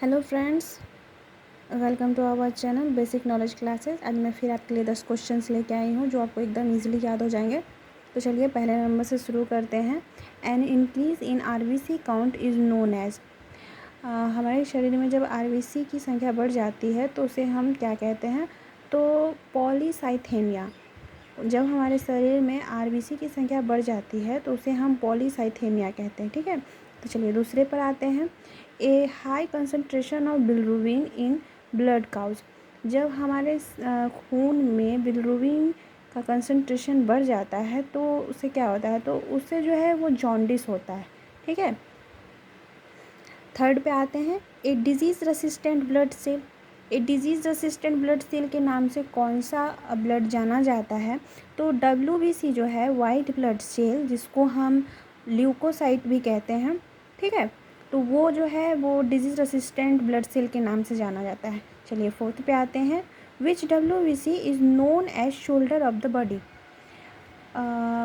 Hello friends, welcome to our channel basic knowledge classes. आज मैं फिर आपके लिए 10 क्वेश्चंस लेके आई हूँ जो आपको एकदम इजीली याद हो जाएंगे। तो चलिए पहले नंबर से शुरू करते हैं। An increase in RBC count is known as. हमारे शरीर में जब आरबीसी की संख्या बढ़ जाती है तो उसे हम क्या कहते हैं? तो पॉलीसाइथेमिया। जब हमारे शरीर में आरबीसी की संख्या बढ़ जाती है तो उसे हम पॉलीसाइथेमिया कहते हैं। ठीक है, तो चलिए दूसरे पर आते हैं। A high concentration of bilirubin in blood causes. जब हमारे खून में बिलिरुबिन का कंसंट्रेशन बढ़ जाता है तो उससे क्या होता है? तो उससे जो है वो जॉन्डिस होता है। ठीक है, थर्ड पे आते हैं। A disease resistant blood cell. A disease resistant blood cell के नाम से कौन सा ब्लड जाना जाता है? तो WBC जो है वाइट ब्लड सेल, जिसको हम ल्यूकोसाइट भी कहते हैं। ठीक है, तो वो जो है वो डिजीज़ रेसिस्टेंट ब्लड सेल के नाम से जाना जाता है। चलिए फोर्थ पे आते हैं। Which WBC is known as shoulder of the body.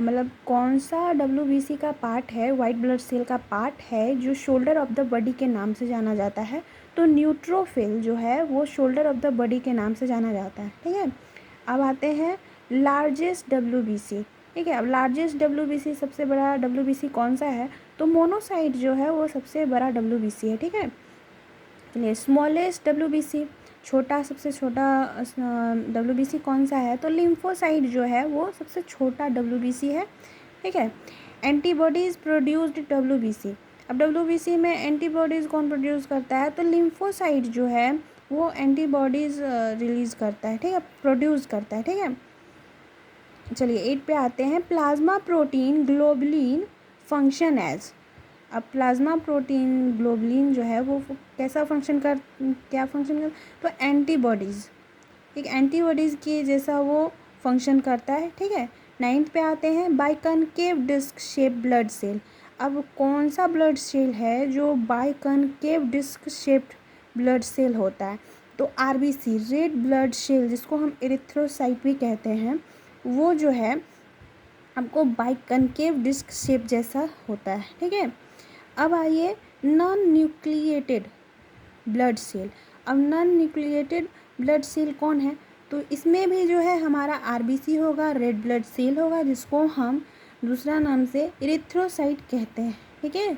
मतलब कौन सा WBC का पार्ट है, वाइट ब्लड सेल का पार्ट है जो शोल्डर ऑफ द बॉडी के नाम से जाना जाता है? तो न्यूट्रोफिल जो है वो शोल्डर ऑफ द बॉडी के नाम से जाना जाता है। ठीक है, अब आते हैं लार्जेस्ट WBC। ठीक है, अब लार्जेस्ट WBC, सबसे बड़ा WBC कौन सा है? तो मोनोसाइट जो है वो सबसे बड़ा WBC है। ठीक है, चलिए स्मॉलेस्ट WBC, छोटा, सबसे छोटा WBC कौन सा है? तो लिम्फोसाइट जो है वो सबसे छोटा WBC है। ठीक है, एंटीबॉडीज़ प्रोड्यूस्ड WBC। अब WBC में एंटीबॉडीज़ कौन प्रोड्यूस करता है? तो लिम्फोसाइट जो है वो एंटीबॉडीज़ रिलीज़ करता है। ठीक है, प्रोड्यूस करता है। ठीक है, चलिए 8 पे आते हैं। Plasma protein globulin function as. अब प्लाज्मा प्रोटीन ग्लोबुलिन जो है वो कैसा फंक्शन कर क्या फंक्शन कर तो एंटीबॉडीज़, एक एंटीबॉडीज़ के जैसा वो फंक्शन करता है। ठीक है, 9th पे आते हैं। Biconcave disc shape blood cell. अब कौन सा ब्लड सेल है जो biconcave disc shaped blood cell होता है? तो RBC, रेड ब्लड सेल, जिसको हम एरिथ्रोसाइट भी कहते हैं, वो जो है आपको बाइकनकेव डिस्क शेप जैसा होता है। ठीक है, अब आइए नॉन न्यूक्लिएटेड ब्लड सेल। अब नॉन न्यूक्लिएटेड ब्लड सेल कौन है? तो इसमें भी जो है हमारा RBC होगा, रेड ब्लड सेल होगा, जिसको हम दूसरा नाम से इरिथ्रोसाइट कहते हैं। ठीक है,